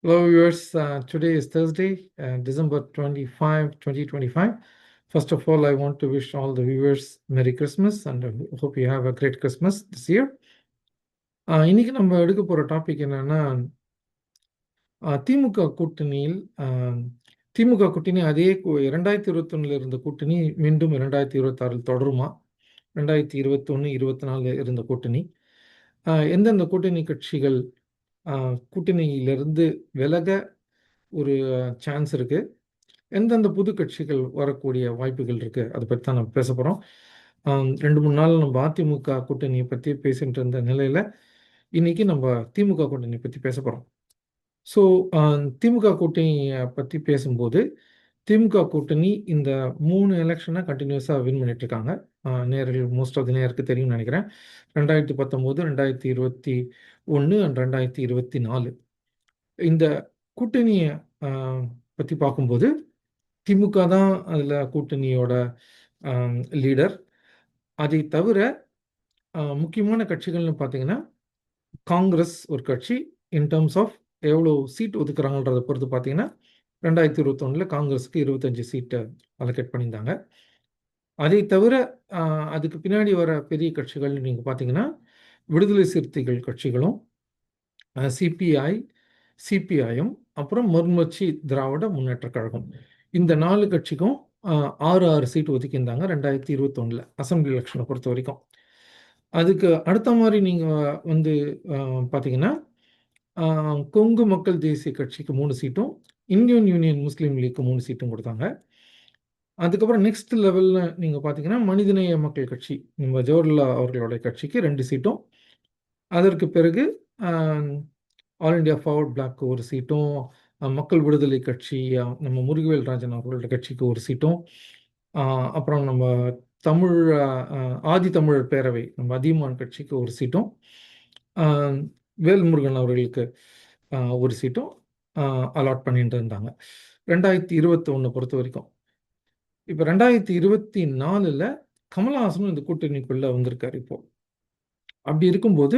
Hello, viewers. Today is Thursday, December 25, 2025. First of all, I want to wish all the viewers Merry Christmas and I hope you have a great Christmas this year. இன்னைக்கு நம்ம எடுக்க போகிற topic என்னன்னா திமுக கூட்டணியில் திமுக கூட்டணி அதே 2021 இருந்த கூட்டணி மீண்டும் 2026 தொடருமா? 2021, 24 இருந்த கூட்டணி எந்தெந்த கூட்டணி கட்சிகள் கூட்டணியிலிருந்து விலக ஒரு சான்ஸ் இருக்கு, எந்தெந்த புது கட்சிகள் வரக்கூடிய வாய்ப்புகள் இருக்கு, அதை பற்றி தான் நம்ம பேச போகிறோம். 2-3 நாள் நம்ம அதிமுக கூட்டணியை பற்றி பேசிட்டு இருந்த நிலையில் இன்னைக்கு நம்ம திமுக கூட்டணியை பற்றி பேச போகிறோம். ஸோ திமுக கூட்டணியை பற்றி பேசும்போது திமுக கூட்டணி இந்த 3 எலெக்ஷனை கண்டினியூஸாக வின் பண்ணிட்டு இருக்காங்க. நேரில் மோஸ்ட் ஆஃப் தி நேருக்கு தெரியும்னு நினைக்கிறேன். 2019, 2021 அண்ட் 2024 இந்த கூட்டணியை பற்றி பார்க்கும்போது திமுக தான் அதில் கூட்டணியோட லீடர். அதை தவிர முக்கியமான கட்சிகள்னு பார்த்தீங்கன்னா காங்கிரஸ் ஒரு கட்சி. இன் டர்ம்ஸ் ஆஃப் எவ்வளோ சீட் ஒதுக்குறாங்கன்றதை பொறுத்து பார்த்தீங்கன்னா 2021 காங்கிரஸுக்கு 25 சீட்டை அலோகேட் பண்ணியிருந்தாங்க. அதை தவிர அதுக்கு பின்னாடி வர பெரிய கட்சிகள் நீங்கள் பார்த்தீங்கன்னா விடுதலை சிறுத்தைகள் கட்சிகளும், சிபிஐ, சிபிஐயும், அப்புறம் மறுமலர்ச்சி திராவிட முன்னேற்ற கழகம், இந்த 4 கட்சிக்கும் 6 சீட் ஒதுக்கியிருந்தாங்க 2021 அசம்பிளி எலெக்ஷனை பொறுத்த வரைக்கும். அதுக்கு அடுத்த மாதிரி நீங்கள் வந்து பார்த்தீங்கன்னா கொங்கு மக்கள் தேசிய கட்சிக்கு 3 சீட்டும், இந்தியன் யூனியன் முஸ்லீம் லீக்கு 3 சீட்டும் கொடுத்தாங்க. அதுக்கப்புறம் நெக்ஸ்ட் லெவலில் நீங்கள் பார்த்தீங்கன்னா மனிதநேய மக்கள் கட்சி, நம்ம ஜவஹர்லால் அவர்களுடைய கட்சிக்கு 2 சீட்டும், அதற்கு பிறகு ஆல் இண்டியா ஃபார்வர்ட் பிளாக் ஒரு சீட்டும், மக்கள் விடுதலை கட்சி நம்ம முருகவேல் ராஜன் அவர்களோட கட்சிக்கு 1 சீட்டும், அப்புறம் நம்ம தமிழ் ஆதி தமிழர் பேரவை நம்ம அதியமான் கட்சிக்கு 1 சீட்டும், வேல்முருகன் அவர்களுக்கு 1 சீட்டும் அலாட் பண்ணிட்டு இருந்தாங்க 2021 பொறுத்த வரைக்கும். இப்போ 2024 கமலஹாசனும் இந்த கூட்டணிக்குள்ளே வந்திருக்காரு. இப்போ அப்படி இருக்கும்போது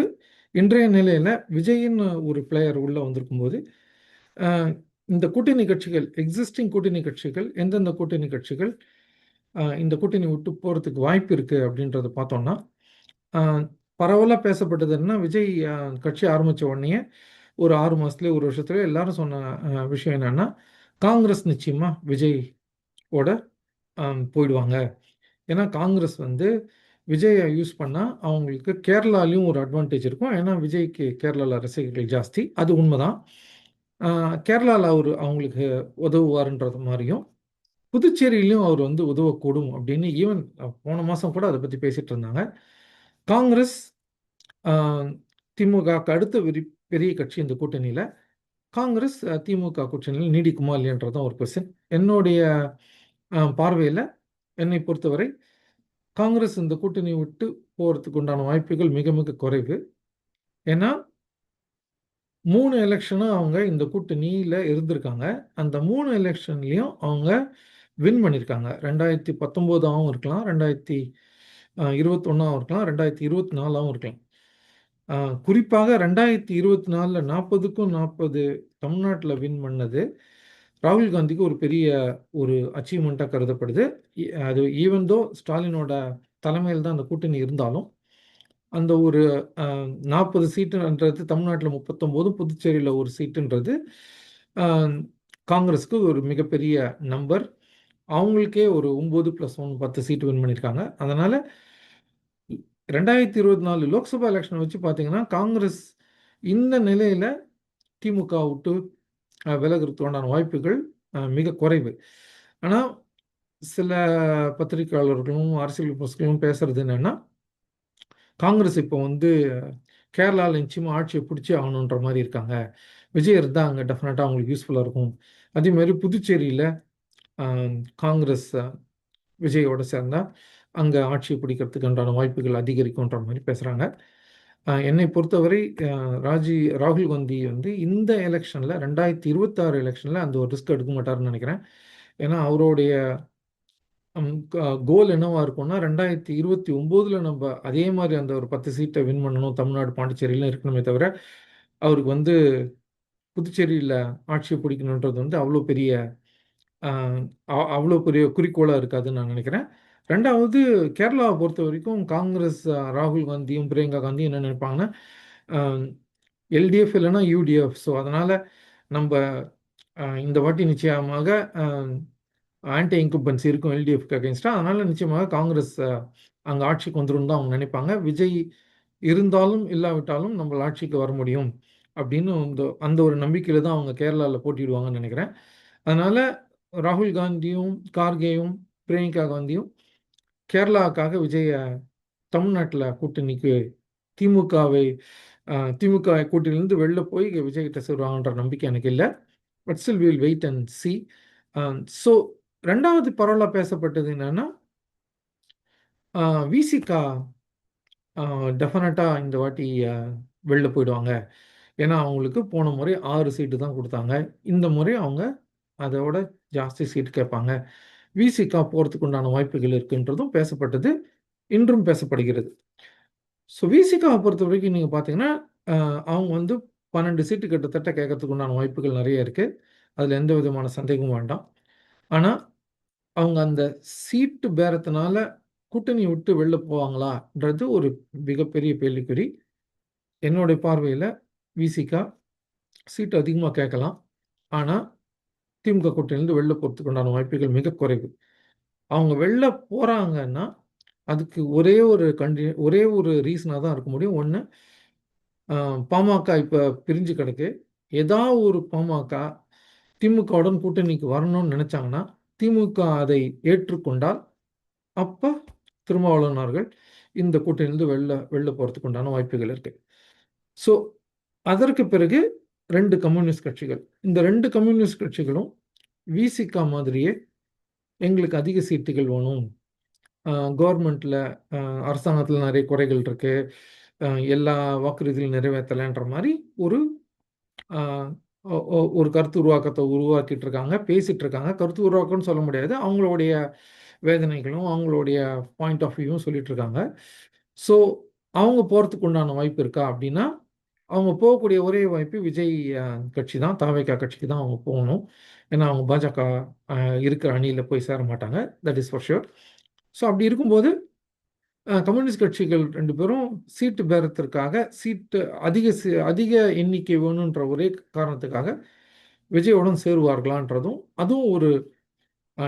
இன்றைய நிலையில் விஜயின்னு ஒரு பிளேயர் உள்ளே வந்திருக்கும்போது இந்த கூட்டணி கட்சிகள், எக்ஸிஸ்டிங் கூட்டணி கட்சிகள், எந்தெந்த கூட்டணி கட்சிகள் இந்த கூட்டணி விட்டு போகிறதுக்கு வாய்ப்பு இருக்குது அப்படின்றத பார்த்தோம்னா பரவலாக பேசப்பட்டது என்ன, விஜய் கட்சி ஆரம்பித்த உடனே ஒரு 6 மாதத்துலேயே 1 வருஷத்துலேயே எல்லாரும் சொன்ன விஷயம் என்னென்னா காங்கிரஸ் நிச்சயமாக விஜயோட போயிடுவாங்க. ஏன்னா காங்கிரஸ் வந்து விஜயை யூஸ் பண்ணால் அவங்களுக்கு கேரளாலையும் ஒரு அட்வான்டேஜ் இருக்கும். ஏன்னா விஜய்க்கு கேரளாவில் ரசிகர்கள் ஜாஸ்தி, அது உண்மைதான். கேரளாவில் அவர் அவங்களுக்கு உதவுவார்ன்றது மாதிரியும் புதுச்சேரியிலையும் அவர் வந்து உதவக்கூடும் அப்படின்னு ஈவன் போன மாதம் கூட அதை பற்றி பேசிகிட்டு இருந்தாங்க. காங்கிரஸ் திமுகவுக்கு அடுத்த பெரிய கட்சி இந்த கூட்டணியில். காங்கிரஸ் திமுக கூட்டணியில் நீடிக்குமா இல்லையன்றதான் ஒரு கொஸ்டின். என்னுடைய பார்வையில் என்னை பொறுத்தவரை காங்கிரஸ் இந்த கூட்டணி விட்டு போகிறதுக்கு உண்டான வாய்ப்புகள் மிக மிக குறைவு. ஏன்னா 3 எலெக்ஷனும் அவங்க இந்த கூட்டணியில் இருந்திருக்காங்க. அந்த 3 எலெக்ஷன்லேயும் அவங்க வின் பண்ணியிருக்காங்க. 2019 இருக்கலாம், 2021 இருக்கலாம், 2024 இருக்கலாம். குறிப்பாக 2024 40க்கும் 40 தமிழ்நாட்டில் வின் பண்ணது ராகுல் காந்திக்கு ஒரு பெரிய ஒரு அச்சீவ்மெண்ட்டாக கருதப்படுது. அது ஈவன் தோ ஸ்டாலினோட தலைமையில் தான் அந்த கூட்டணி இருந்தாலும் அந்த ஒரு 40 சீட்டுன்றது தமிழ்நாட்டில் 39, புதுச்சேரியில் 1 சீட்டுன்றது காங்கிரஸுக்கு ஒரு மிகப்பெரிய நம்பர். அவங்களுக்கே ஒரு 9 + 1 10 சீட்டு வின் பண்ணியிருக்காங்க. அதனால் 2024 லோக்சபா எலெக்ஷனை வச்சு பார்த்தீங்கன்னா காங்கிரஸ் இந்த நிலையில் திமுக விட்டு விலகிறதுக்கு உண்டான வாய்ப்புகள் மிக குறைவு. ஆனால் சில பத்திரிகையாளர்களும் அரசியல் விமர்சகர்களும் பேசுறது என்னென்னா காங்கிரஸ் இப்போ வந்து கேரளாவில் நிச்சயமாக ஆட்சியை பிடிச்சி ஆகணுன்ற மாதிரி இருக்காங்க. விஜய் இருந்தால் அங்கே டெஃபினட்டாக அவங்களுக்கு யூஸ்ஃபுல்லாக இருக்கும். அதேமாதிரி புதுச்சேரியில் காங்கிரஸ் விஜயோட சேர்ந்தால் அங்கே ஆட்சியை பிடிக்கிறதுக்கு உண்டான வாய்ப்புகள் அதிகரிக்கும்ன்ற மாதிரி பேசுகிறாங்க. என்னை பொறுத்தவரை ராகுல் காந்தி வந்து இந்த எலெக்ஷனில் 2026 எலெக்ஷனில் அந்த ஒரு ரிஸ்க் எடுக்க மாட்டாருன்னு நினைக்கிறேன். ஏன்னா அவருடைய கோல் என்னவாக இருக்கும்னா 2029 நம்ம அதே மாதிரி அந்த ஒரு 10 சீட்டை வின் பண்ணணும், தமிழ்நாடு பாண்டிச்சேரியிலும் இருக்கணுமே தவிர அவருக்கு வந்து புதுச்சேரியில ஆட்சிய பிடிக்கணுன்றது வந்து அவ்வளோ பெரிய அ அவ்வளோ பெரிய குறிக்கோளா இருக்காதுன்னு நான் நினைக்கிறேன். 2வது கேரளாவ பொறுத்தவரைக்கும் காங்கிரஸ் ராகுல் காந்தியும், பிரியங்கா காந்தியும் என்ன நினைப்பாங்கன்னா, அ எல்டிஎஃப் இல்லன்னா யுடிஎஃப். ஸோ அதனால நம்ப இந்த வாட்டி நிச்சயமாக அ ஆன்டி இன்கும்பன்சி இருக்கும் எல்டிஎஃப்க்கு அகைன்ஸ்டா. அதனால நிச்சயமாக காங்கிரஸ் அங்க ஆட்சிக்கு வந்துரும்னு தான் அவங்க நினைப்பாங்க. விஜய் இருந்தாலும், இல்லாவிட்டாலும் நம்மள் ஆட்சிக்கு வர முடியும் அப்படின்னு அந்த ஒரு நம்பிக்கையில தான் அவங்க கேரளால போட்டியிடுவாங்கன்னு நினைக்கிறேன். அதனால ராகுல் காந்தியும், கார்கேயும், பிரியங்கா காந்தியும் கேரளாவுக்காக விஜய தமிழ்நாட்டுல கூட்டணிக்கு திமுகவை திமுக கூட்டணியிலிருந்து வெளில போய் விஜய் கிட்ட சேருவாங்கன்ற நம்பிக்கை எனக்கு இல்ல. But still we will wait and see. So 2வது பரவலா பேசப்பட்டது என்னன்னா, விசிகா டெஃபினட்டா இந்த வாட்டி வெளில போயிடுவாங்க. ஏன்னா, அவங்களுக்கு போன முறை 6 சீட்டு தான் குடுத்தாங்க. இந்த முறை அவங்க அதோட ஜாஸ்தி சீட் கேட்பாங்க. விசிகா போறதுக்கு உண்டான வாய்ப்புகள் இருக்குன்றதும் பேசப்பட்டது. இன்றும் பேசப்படுகிறது. ஸோ விசிகாவ பொறுத்தவரைக்கும் நீங்க பார்த்தீங்கன்னா, அ அவங்க வந்து 12 சீட்டு கிட்டத்தட்ட கேட்கறதுக்கு உண்டான வாய்ப்புகள் நெறைய இருக்கு. அதுல எந்த விதமான சந்தேகமும் வேண்டாம். ஆனா, அவங்க அந்த சீட்டு பேரத்தினால கூட்டணிய விட்டு வெளில போவாங்களான்றது ஒரு மிகப்பெரிய கேள்விக்குறி. என்னுடைய பார்வையில விசிகா சீட் அதிகமா கேட்கலாம். ஆனா, திமுக கூட்டணியிலிருந்து வெளில போறதுக்கு உண்டான வாய்ப்புகள் மிக குறைவு. அவங்க வெளில போறாங்கன்னா, அதுக்கு ஒரே ஒரு ரீசனா தான் இருக்க முடியும். ஒண்ணு, அ பாமக இப்ப பிரிஞ்சு கிடக்கு. ஒரு பாமக திமுகவுடன் கூட்டணிக்கு வரணும்னு நெனைச்சாங்கன்னா, திமுக அதை ஏற்றுக்கொண்டால், அப்ப திருமாவளவன் அவர்கள் இந்த கூட்டணியிலிருந்து வெளில வெளில போறதுக்கு உண்டான வாய்ப்புகள் இருக்கு. ஸோ, அதற்கு பிறகு 2 கம்யூனிஸ்ட் கட்சிகள். இந்த 2 கம்யூனிஸ்ட் கட்சிகளும் விசிக மாதிரியே எங்களுக்கு அதிக சீட்டுகள் வேணும். அ கவர்மெண்ட்ல அ அரசாங்கத்தில நெறைய குறைகள் இருக்கு. அ எல்லா வாக்குறுதிகளும் நிறைவேத்தலன்ற மாரி ஒரு அ ஒ ஒ ஒரு கருத்து உருவாக்கத்த உருவாக்கிட்டு இருக்காங்க. பேசிட்டு இருக்காங்க. கருத்து உருவாக்கம்னு சொல்ல முடியாது. அவங்களுடைய வேதனைகளும், அவங்களுடைய பாயிண்ட் ஆஃப் வியூவும் சொல்லிட்டு இருக்காங்க. ஸோ, அவங்க போறதுக்கு உண்டான வாய்ப்பு இருக்கா? அப்டின்னா, அவங்க போகக்கூடிய ஒரே வாய்ப்பு விஜய் கட்சி தான். தாவேகா கட்சிக்கு தான் அவங்க போகணும். ஏன்னா, அவங்க பாஜக அ இருக்கிற அணியில போய் சேர மாட்டாங்க. That is for sure. So, அப்படி இருக்கும்போது கம்யூனிஸ்ட் கட்சிகள் 2 பேரும் சீட்டு பேரத்திற்காக அதிக எண்ணிக்கை வேணுன்ற ஒரே காரணத்துக்காக விஜயுடன் சேருவார்களான்றதும், அதுவும் ஒரு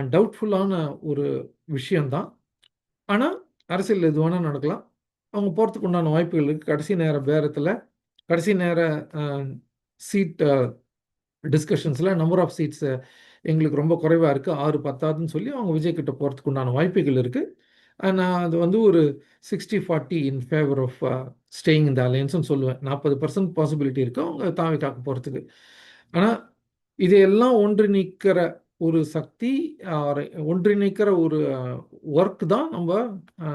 டவுட்ஃபுல்லான ஒரு விஷயம் தான். ஆனா, அரசியல்ல எது வேணா நடக்கலாம். அவங்க போறதுக்கு உண்டான வாய்ப்புகள் இருக்கு. கடைசி நேர பேரத்தில, கடைசி நேர அ சீட் டிஸ்கஷன்ஸ்ல நம்பர் ஆஃப் சீட்ஸ் எங்களுக்கு ரொம்ப குறைவா இருக்கு. 6 பத்தாதுன்னு சொல்லி அவங்க விஜய் கிட்ட போறதுக்கு உண்டான வாய்ப்புகள் இருக்கு. நான் அது வந்து ஒரு 60-40 in favour of staying in the அலையன்ஸ்ன்னு சொல்லுவேன். 40% பாசிபிலிட்டி இருக்கு அவங்க தாவேக்காக்கு போறதுக்கு. ஆனா, இதையெல்லாம் ஒன்றிணைக்கிற ஒரு சக்தி, ஆர் ஒன்றிணைக்கிற ஒரு ஒர்க் தான் நம்ப அ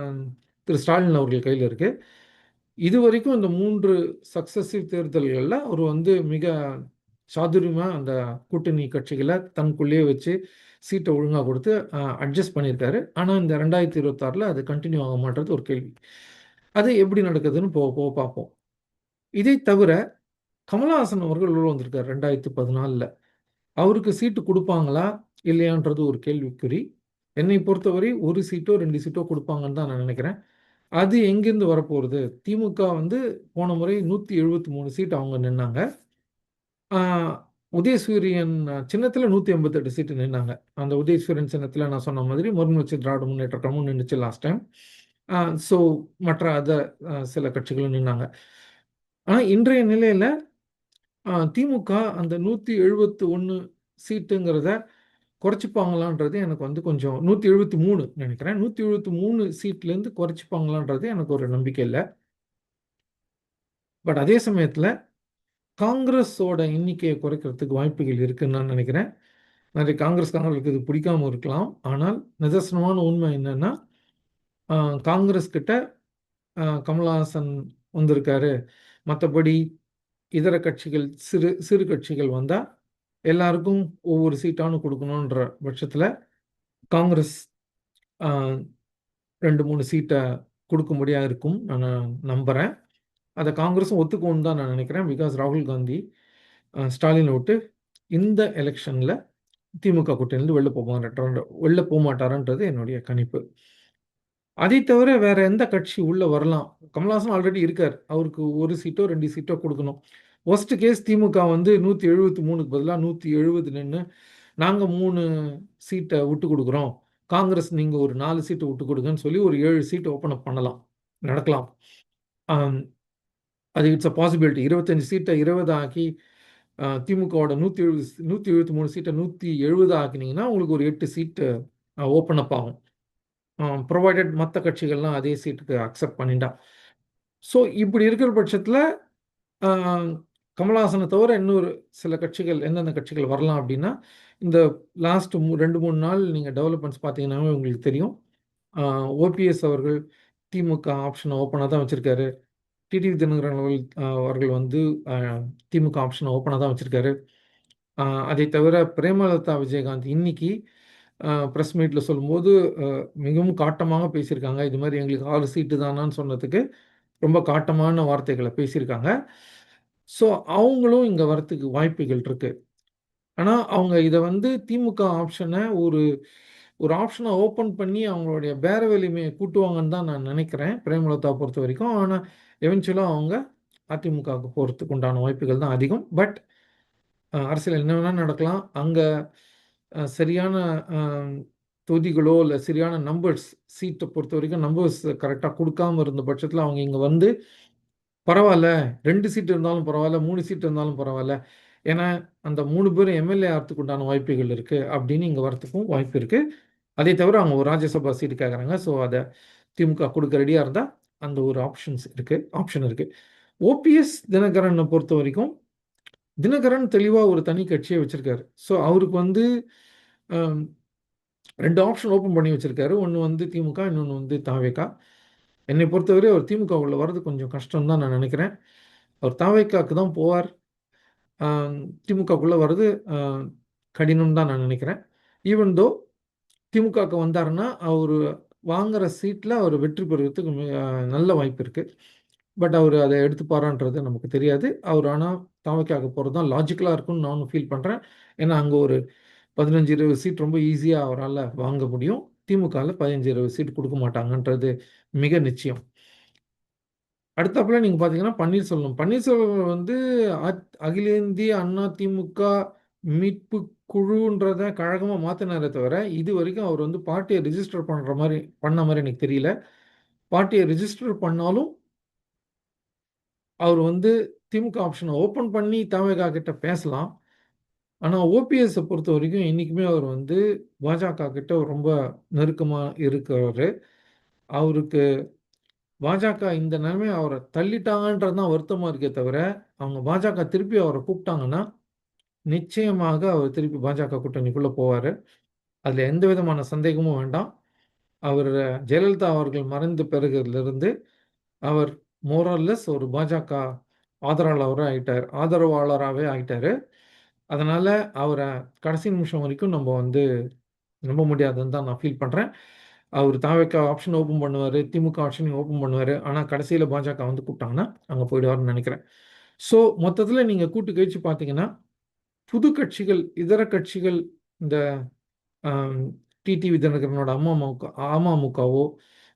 திரு ஸ்டாலின் அவர்கள் கையில இருக்கு. இதுவரைக்கும் இந்த 3 சக்சஸிவ் தேர்தல்கள்ல அவரு வந்து மிக சாதுரியமா அந்த கூட்டணி கட்சிகள தனக்குள்ளேயே வச்சு சீட்ட ஒழுங்கா குடுத்து அட்ஜஸ்ட் பண்ணியிருக்காரு. ஆனா, இந்த 2026ல அது கன்டின்யூ ஆகுமான்றது ஒரு கேள்வி. அது எப்படி நடக்குதுன்னு போக போக பார்ப்போம். இதை தவிர கமலஹாசன் அவர்கள் உள்ள வந்திருக்காரு 2014ல. அவருக்கு சீட்டு குடுப்பாங்களா? இல்லையான்றது ஒரு கேள்விக்குறி. என்னை பொறுத்தவரை 1 சீட்டோ, 2 சீட்டோ குடுப்பாங்கன்னு தான் நான் நெனைக்கிறேன். அது எங்கேருந்து வரப்போறது? திமுக வந்து போன முறை 173 சீட் அவங்க நின்னாங்க. ஆ உதயசூரியன் சின்னத்தில 188 சீட்டு நின்னாங்க. அந்த உதயசூரியன் சின்னத்தில நான் சொன்ன மாதிரி மறுமலர்ச்சி திராவிட முன்னேற்றக் கழகமும் நின்னுச்சு லாஸ்ட் டைம். ஆ ஸோ மற்ற சில கட்சிகளும் நின்னாங்க. ஆனா இன்றைய நிலையில திமுக அந்த 171 சீட்டுங்கிறத குறைச்சுப்பாங்களான்றது எனக்கு வந்து கொஞ்சம் 173 நெனைக்கிறேன். 173 சீட்லேருந்து குறைச்சுப்பாங்களான்றது எனக்கு ஒரு நம்பிக்கை இல்ல. பட் அதே சமயத்தில காங்கிரஸோட எண்ணிக்கைய குறைக்கிறதுக்கு வாய்ப்புகள் இருக்குன்னு நான் நெனைக்கிறேன். நெறைய காங்கிரஸ்காரங்களுக்கு இது பிடிக்காம இருக்கலாம். ஆனால் நிதர்சனமான உண்மை என்னன்னா, அ காங்கிரஸ் கிட்ட கமலஹாசன் வந்திருக்காரு. மத்தபடி இதர கட்சிகள் சிறு சிறு கட்சிகள் வந்தா, எல்லாருக்கும் ஒவ்வொரு சீட்டானும் குடுக்கணுன்ற பட்சத்தில, காங்கிரஸ் அ 2, 3 சீட்ட குடுக்கும்படியா இருக்கும். நான் நம்புறேன். அத காங்கிரஸும் ஒத்துக்கும்னு தான் நான் நெனைக்கிறேன். பிகாஸ் ராகுல் காந்தி ஸ்டாலினை விட்டு இந்த எலெக்ஷனில் திமுக கூட்டணியிலிருந்து வெளில போக மாட்டாரான்றது என்னுடைய கணிப்பு. அதை தவிர வேற எந்த கட்சி உள்ள வரலாம்? கமலஹாசன் ஆல்ரெடி இருக்கார். அவருக்கு 1 சீட்டோ 2 சீட்டோ கொடுக்கணும். வொர்ஸ்ட் கேஸ் திமுக வந்து 173க்கு பதிலா 170 நின்னு, நாங்க 3 சீட்ட விட்டு குடுக்குறோம். காங்கிரஸ் நீங்க ஒரு 4 சீட்ட விட்டு குடுங்கன்னு சொல்லி ஒரு 7 சீட் ஓப்பன் அப் பண்ணலாம். நடக்கலாம். ஆம், அது இட்ஸ் அ பாசிபிலிட்டி. 25 சீட்ட 20 ஆக்கி திமுகவோட 173 சீட்ட 170 ஆக்கினீங்கன்னா, உங்களுக்கு ஒரு 8 சீட்டு ஓப்பன் அப் ஆகும். ப்ரொவைடட் மற்ற கட்சிகள்லாம் அதே சீட்டுக்கு அக்செப்ட் பண்ணிட்டா. ஸோ இப்படி இருக்கிற பட்சத்தில் கமலஹாசனை தவிர இன்னொரு சில கட்சிகள் எந்தெந்த கட்சிகள் வரலாம் அப்படின்னா, இந்த லாஸ்ட் 2-3 நாள் நீங்கள் டெவலப்மெண்ட்ஸ் பார்த்தீங்கன்னாவே உங்களுக்கு தெரியும். ஓபிஎஸ் அவர்கள் திமுக ஆப்ஷனை ஓப்பனாக தான் வச்சுருக்காரு. டிடிவி தினகரன் அவர்கள் வந்து திமுக ஆப்ஷனை ஓப்பனாக தான் வச்சுருக்காரு. அதை தவிர பிரேமலதா விஜயகாந்த் இன்னைக்கு ப்ரெஸ் மீட்டில் சொல்லும்போது மிகவும் காட்டமாக பேசியிருக்காங்க. இது மாதிரி எங்களுக்கு 6 சீட்டு தானான்னு சொன்னதுக்கு ரொம்ப காட்டமான வார்த்தைகளை பேசியிருக்காங்க. ஸோ அவங்களும் இங்கே வரத்துக்கு வாய்ப்புகள் இருக்கு. ஆனால் அவங்க இதை வந்து திமுக ஆப்ஷனை ஒரு ஒரு ஆப்ஷனை ஓப்பன் பண்ணி அவங்களுடைய பேர வலிமையை கூட்டுவாங்கன்னு தான் நான் நினைக்கிறேன், பிரேமலதா பொறுத்த வரைக்கும். ஆனால் எவென்ச்சுவலாக அவங்க அதிமுகவுக்கு போகிறதுக்கு உண்டான வாய்ப்புகள் தான் அதிகம். பட் அரசியல் என்ன வேணால் நடக்கலாம். அங்கே சரியான தொகுதிகளோ இல்லை சரியான நம்பர்ஸ் சீட்டை பொறுத்த வரைக்கும் நம்பர்ஸ் கரெக்டாக கொடுக்காம இருந்த பட்சத்தில் அவங்க இங்கே வந்து பரவாயில்ல 2 சீட் இருந்தாலும் பரவாயில்ல 3 சீட் இருந்தாலும் பரவாயில்ல, ஏன்னா அந்த 3 பேரும் எம்எல்ஏ ஆகிறதுக்கு உண்டான வாய்ப்புகள் இருக்குது அப்படின்னு இங்கே வரத்துக்கும் வாய்ப்பு இருக்குது. அதை தவிர அவங்க ஒரு ராஜ்யசபா சீட்டு கேட்குறாங்க. ஸோ அதை திமுக கொடுக்க ரெடியாக இருந்தால் அந்த ஒரு ஆப்ஷன் இருக்குது. ஓபிஎஸ் தினகரனை பொறுத்த வரைக்கும் தினகரன் தெளிவாக ஒரு தனி கட்சியை வச்சுருக்காரு. ஸோ அவருக்கு வந்து 2 ஆப்ஷன் ஓப்பன் பண்ணி வச்சுருக்காரு. ஒன்று வந்து திமுக, இன்னொன்று வந்து தாவேகா. என்னை பொறுத்தவரை அவர் திமுக உள்ள வர்றது கொஞ்சம் கஷ்டம் தான் நான் நினைக்கிறேன். அவர் தாவேகாக்கு தான் போவார். திமுகக்குள்ளே வர்றது கடினம் தான் நான் நினைக்கிறேன். ஈவன் தோ திமுகவுக்கு வந்தாருன்னா அவர் வாங்குகிற சீட்டில் அவர் வெற்றி பெறுவதற்கு நல்ல வாய்ப்பு இருக்குது. பட் அவர் அதை எடுத்துப்பாரான்றது நமக்கு தெரியாது. அவர் ஆனால் தாவேகாக்கு போகிறது தான் லாஜிக்கலாக இருக்கும்னு நானும் ஃபீல் பண்ணுறேன். ஏன்னா அங்கே ஒரு 15-20 சீட் ரொம்ப ஈஸியாக அவரால் வாங்க முடியும். திமுகவில் 15-20 சீட் கொடுக்க மாட்டாங்கன்றது மிக நிச்சயம். அடுத்தாப்புல நீங்கள் பார்த்தீங்கன்னா பன்னீர்செல்வம் வந்து அகில இந்திய அண்ணா திமுக மீட்பு குழுன்றத கழகமாக மாற்றினாரே தவிர இது வரைக்கும் அவர் வந்து பார்ட்டியை ரிஜிஸ்டர் பண்ண மாதிரி எனக்கு தெரியல. பார்ட்டியை ரிஜிஸ்டர் பண்ணாலும் அவர் வந்து திமுக ஆப்ஷனை ஓப்பன் பண்ணி தாவேகா கிட்ட பேசலாம். ஆனால் ஓபிஎஸ்ஸை பொறுத்த வரைக்கும் என்றைக்குமே அவர் வந்து பாஜக கிட்ட ரொம்ப நெருக்கமாக இருக்கிறவர். அவருக்கு பாஜக இந்த நிலைமை அவரை தள்ளிட்டாங்கன்றது தான் வருத்தமாக இருக்கே தவிர, அவங்க பாஜக திருப்பி அவரை கூப்பிட்டாங்கன்னா நிச்சயமாக அவர் திருப்பி பாஜக கூட்டணிக்குள்ளே போவார். அதில் எந்த விதமான சந்தேகமும் வேண்டாம். அவர் ஜெயலலிதா அவர்கள் மறைந்த பிறகுலேருந்து அவர் மோரல்லஸ் ஒரு பாஜக ஆதரவாளராகவே ஆயிட்டார். அதனால் அவரை கடைசி நிமிஷம் வரைக்கும் நம்ம வந்து நம்ப முடியாதுன்னு தான் நான் ஃபீல் பண்ணுறேன். அவர் தாவேகா ஆப்ஷன் ஓப்பன் பண்ணுவார், திமுக ஆப்ஷனையும் ஓப்பன் பண்ணுவார். ஆனால் கடைசியில் பாஜக வந்து கூப்பிட்டாங்கன்னா அங்கே போயிடுவார்னு நினைக்கிறேன். ஸோ மொத்தத்தில் நீங்கள் கூட்டு கழிச்சு பார்த்தீங்கன்னா புது கட்சிகள், இதர கட்சிகள், இந்த டிடிவி தினகரனோட அமமுகவோ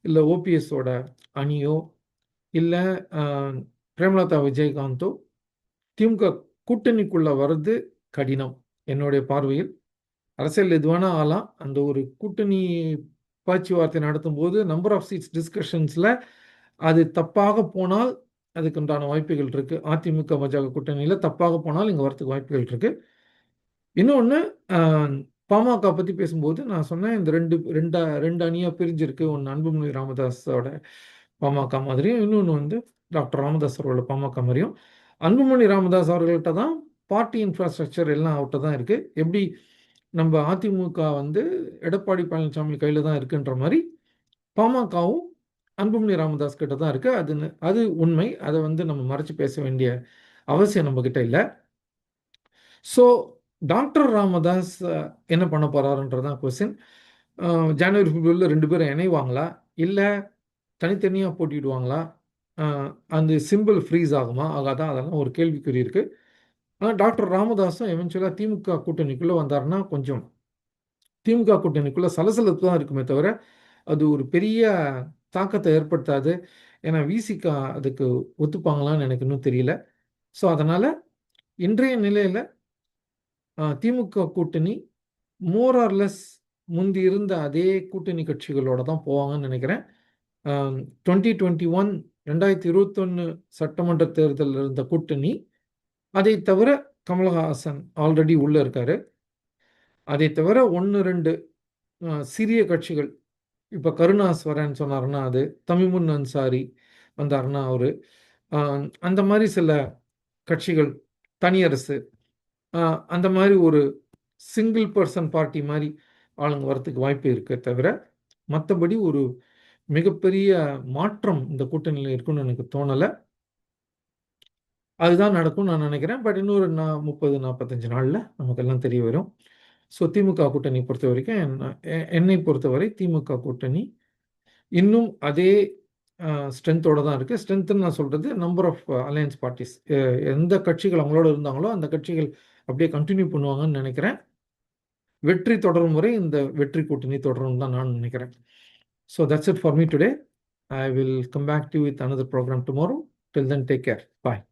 இல்லை ஓபிஎஸோட அணியோ இல்லை பிரேமலதா விஜயகாந்தோ திமுக கூட்டணிக்குள்ளே வர்றது கடினம் என்னுடைய பார்வையில். அரசியல் எதுவானா ஆகலாம். அந்த ஒரு கூட்டணி பேச்சுவார்த்தை நடத்தும்போது நம்பர் ஆஃப் சீட்ஸ் டிஸ்கஷன்ஸில் அது தப்பாக போனால் அதுக்குண்டான வாய்ப்புகள் இருக்குது. அதிமுக பாஜக கூட்டணியில் தப்பாக போனால் இங்கே வரத்துக்கு வாய்ப்புகள் இருக்குது. இன்னொன்று பாமக பற்றி பேசும்போது நான் சொன்னேன், இந்த ரெண்டு அணியாக பிரிஞ்சிருக்கு. ஒன்று அன்புமணி ராமதாஸோட பாமக மாதிரியும், இன்னொன்று வந்து டாக்டர் ராமதாஸ் அவர்களோட பாமக மாதிரியும். அன்புமணி ராமதாஸ் அவர்கள்ட்ட தான் பார்ட்டி இன்ஃப்ராஸ்ட்ரக்சர் எல்லாம் அவர்கிட்ட தான் இருக்குது. எப்படி நம்ம அதிமுக வந்து எடப்பாடி பழனிசாமி கையில் தான் இருக்குன்ற மாதிரி பாமகவும் அன்புமணி ராமதாஸ் கிட்ட தான் இருக்குது. அது உண்மை. அதை வந்து நம்ம மறைச்சு பேச வேண்டிய அவசியம் நம்மக்கிட்ட இல்லை. ஸோ டாக்டர் ராமதாஸ் என்ன பண்ண போகிறாருன்றதான் கொஸ்டின். ஜனவரி பிப்ரவரியில் 2 பேரும் இணைவாங்களா, இல்லை தனித்தனியாக போட்டிடுவாங்களா, அந்த சிம்பிள் ஃப்ரீஸ் ஆகுமா ஆகாதா, அதெல்லாம் ஒரு கேள்விக்குறி இருக்குது. டாக்டர் ராமதாஸும் எவென்ச்சுவலா திமுக கூட்டணிக்குள்ள வந்தாருன்னா, கொஞ்சம் திமுக கூட்டணிக்குள்ள சலசலப்பு தான் இருக்குமே தவிர, அது ஒரு பெரிய தாக்கத்த ஏற்படுத்தாது. ஏன்னா, விசிக அதுக்கு ஒத்துப்பாங்களான்னு எனக்கு இன்னும் தெரியல. ஸோ, அதனால இன்றைய நிலையில திமுக கூட்டணி மோர் ஆர் லெஸ் முந்தி இருந்த அதே கூட்டணி கட்சிகளோட தான் போவாங்கன்னு நினைக்கிறேன். 2021 2021 சட்டமன்ற தேர்தல்ல இருந்த கூட்டணி. அதை தவிர கமலஹாசன் ஆல்ரெடி உள்ள இருக்காரு. அதை தவிர 1, 2 சிறிய கட்சிகள். இப்ப கருணாஸ் வரேன்னு சொன்னாருன்னா அது, தமிமுன் அன்சாரி வந்தாருன்னா அவரு. அந்த மாரி சில கட்சிகள், தனியரசு, அந்த மாரி ஒரு சிங்கிள் பெர்சன் பார்ட்டி மாரி ஆளுங்க வரத்துக்கு வாய்ப்பு இருக்கே தவிர, மத்தபடி ஒரு மிகப்பெரிய மாற்றம் இந்த கூட்டணியில இருக்குன்னு எனக்கு தோணல. அதுதான் நடக்கும்னு நான் நினைக்கிறேன். பட் இன்னொரு 30, 45 நாள்ல நமக்கெல்லாம் தெரிய வரும். ஸோ திமுக கூட்டணி பொறுத்தவரைக்கும் என்னை பொறுத்தவரை திமுக கூட்டணி இன்னும் அதே ஸ்ட்ரென்த்தோட தான் இருக்கு. ஸ்ட்ரென்த்துன்னு நான் சொல்றது நம்பர் ஆஃப் அலையன்ஸ் பார்ட்டிஸ். எந்த கட்சிகள் அவங்களோட இருந்தாங்களோ, அந்த கட்சிகள் அப்படியே கன்டின்யூ பண்ணுவாங்கன்னு நினைக்கிறேன். வெற்றி தொடரும் வரை இந்த வெற்றி கூட்டணி தொடரும்னு தான் நான் நினைக்கிறேன். So that's it for me today. I will come back to you with another program tomorrow. Till then, take care. Bye.